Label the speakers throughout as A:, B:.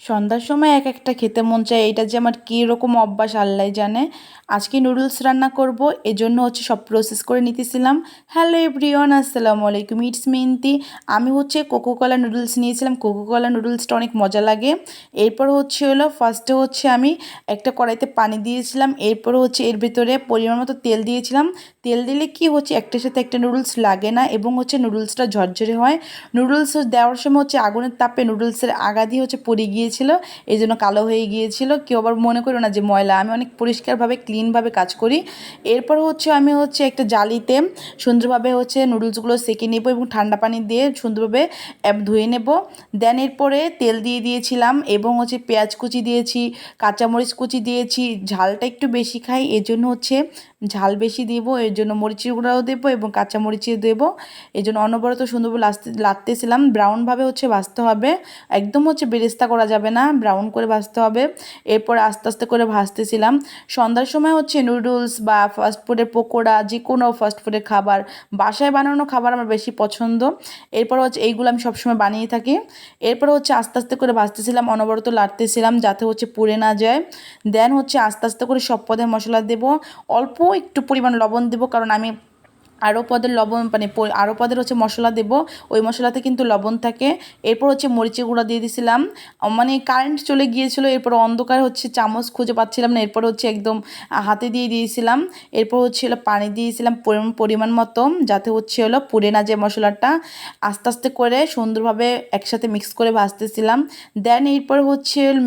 A: সন্ধ্যার সময় এক একটা খেতে মন চায়, এটা যে আমার কীরকম অভ্যাস আল্লাহ জানে। আজকে নুডলস রান্না করব, এজন্য হচ্ছে সব প্রসেস করে নিতেছিলাম। হ্যালো এভরিওয়ান, আসসালামু আলাইকুম, ইটস মিন্তি। আমি হচ্ছে কোকোকোলা নুডলস নিয়েছিলাম। কোকোকোলা নুডলসটা অনেক মজা লাগে। এরপর হলো ফার্স্টে আমি একটা কড়াইতে পানি দিয়েছিলাম। এরপর এর ভিতরে পরিমাণ মতো তেল দিয়েছিলাম। তেল দিলে কি হচ্ছে একটার সাথে একটা নুডলস লাগে না এবং নুডলসটা ঝরঝরে হয়। নুডলস দেওয়ার সময় আগুনের তাপে নুডলসের আগা দিয়ে পড়ে গিয়েছিল, এই জন্য কালো হয়ে গিয়েছিল। কেউ আবার মনে করো না যে ময়লা, আমি অনেক পরিষ্কারভাবে ক্লিনভাবে কাজ করি। এরপর আমি একটা জালিতে সুন্দরভাবে নুডলসগুলো সেঁকে নেব এবং ঠান্ডা পানি দিয়ে সুন্দরভাবে ধুয়ে নেব। দেন এরপরে তেল দিয়ে দিয়েছিলাম এবং পেঁয়াজ কুচি দিয়েছি, কাঁচামরিচ কুচি দিয়েছি। ঝালটা একটু বেশি খাই, এর জন্য ঝাল বেশি দেব, এর জন্য মরিচের গুঁড়াও দেবো এবং কাঁচামরিচও দেবো। এই জন্য অনবরত সুন্দরভাবে লাগতেছিলাম। ব্রাউনভাবে ভাজতে হবে, একদম বেরেস্তা করা যাবে না, ব্রাউন করে ভাজতে হবে। এরপর আস্তে আস্তে করে ভাজতেছিলাম। সন্ধ্যার সময় নুডলস বা ফাস্টফুডের পকোড়া, যে কোনো ফাস্টফুডের খাবার, বাসায় বানানো খাবার আমার বেশি পছন্দ। এরপর এইগুলো আমি সবসময় বানিয়ে থাকি। এরপর আস্তে আস্তে করে ভাজতেছিলাম, অনবরত লাড়তেছিলাম যাতে পুড়ে না যায়। দেন আস্তে আস্তে করে সব পদের মশলা দেব, অল্প একটু পরিমাণ লবণ দেব, কারণ আমি আরও পদের লবণ মানে আরও পদের মশলা দেব, ওই মশলাতে কিন্তু লবণ থাকে। এরপর মরিচের গুঁড়া দিয়ে দিয়েছিলাম। মানে কারেন্ট চলে গিয়েছিলো, এরপর অন্ধকার চামচ খুঁজে পাচ্ছিলাম না, এরপর একদম হাতে দিয়ে দিয়েছিলাম। এরপর পানি দিয়েছিলাম পরিমাণ মতো, যাতে পুড়ে না যায় মশলাটা। আস্তে আস্তে করে সুন্দরভাবে একসাথে মিক্স করে ভাজতেছিলাম। দেন এরপর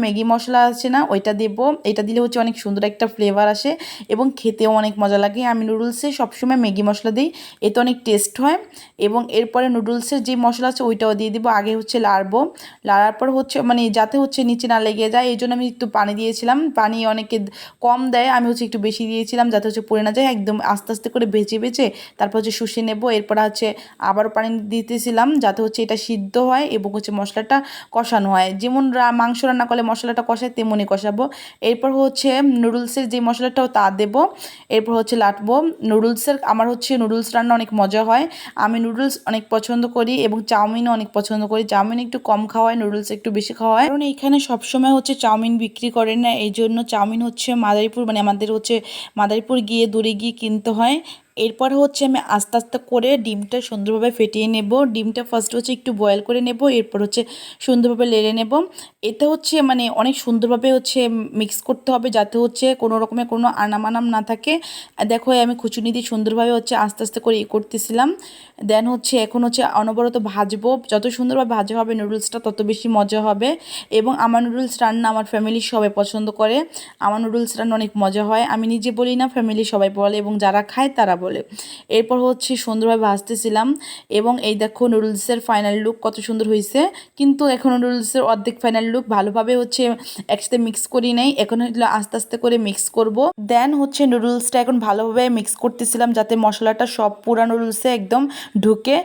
A: ম্যাগি মশলা আছে না, ওইটা দেব। এটা দিলে অনেক সুন্দর একটা ফ্লেভার আসে এবং খেতেও অনেক মজা লাগে। আমি নুডলসে সবসময় ম্যাগি মশলা দিই, এতে অনেক টেস্ট হয়। এবং এরপরে নুডলসের যে মশলা আছে ওইটাও দিয়ে দিব। আগে লাড়বো, লাড়ার পর মানে যাতে নিচে না লেগে যায়, এই জন্য আমি একটু পানি দিয়েছিলাম। পানি অনেকে কম দেয়, আমি একটু বেশি দিয়েছিলাম যাতে পুড়ে না যায়। একদম আস্তে আস্তে করে বেঁচে বেঁচে তারপর শুষে নেব। এরপর আবারও পানি দিতেছিলাম যাতে এটা সিদ্ধ হয় এবং মশলাটা কষানো হয়। যেমন মাংস রান্না করলে মশলাটা কষায়, তেমনই কষাবো। এরপর নুডলসের যে মশলাটাও তা দেবো। এরপর লাটবো। আমার নুডলস রান্না অনেক মজা হয়। আমি নুডলস অনেক পছন্দ করি এবং চাউমিনও অনেক পছন্দ করি। চাউমিন একটু কম খাওয়ায়, নুডলস একটু বেশি খাওয়ায়, কারণ এইখানে সবসময় চাউমিন বিক্রি করে না, এই জন্য চাউমিন মাদারীপুর মানে আমাদের মাদারীপুর গিয়ে দূরে গিয়ে কিনতে হয়। এরপর আমি আস্তে আস্তে করে ডিমটা সুন্দরভাবে ফেটিয়ে নেব। ডিমটা ফার্স্ট একটু বয়েল করে নেব, এরপর সুন্দরভাবে লেড়ে নেব। এতে মানে অনেক সুন্দরভাবে মিক্স করতে হবে, যাতে কোনো রকমের কোনো আনাম না থাকে। দেখো আমি খুচুনি দিয়ে সুন্দরভাবে আস্তে আস্তে করে করতেছিলাম। দেন এখন অনবরত ভাজবো। যত সুন্দরভাবে ভাজা হবে নুডলসটা, তত বেশি মজা হবে। এবং আমার নুডলস রান্না আমার ফ্যামিলির সবাই পছন্দ করে। আমার নুডলস রান্না অনেক মজা হয়, আমি নিজে বলি না, ফ্যামিলি সবাই বলে এবং যারা খায় তারা বলে। এরপর সুন্দরভাবে ভাজতেছিলাম এবং এই দেখো নুডলসের ফাইনাল লুক কত সুন্দর হয়েছে। কিন্তু এখন নুডলসের অর্ধেক ফাইনাল লুক ভালোভাবে একসাথে মিক্স করি নাই, এখন আস্তে আস্তে করে মিক্স করব। দেন নুডলসটা এখন ভালোভাবে মিক্স করতেছিলাম যাতে মশলাটা সব পুরা নুডলসে একদম ঢুকে।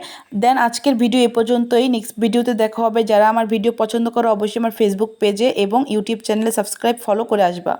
A: দেন আজকের ভিডিও এ পর্যন্তই। নেক্সট ভিডিওতে দেখা হবে। যারা আমার ভিডিও পছন্দ করো অবশ্যই আমার ফেসবুক পেজে এবং ইউটিউব চ্যানেলে সাবস্ক্রাইব ফলো করে আসবা।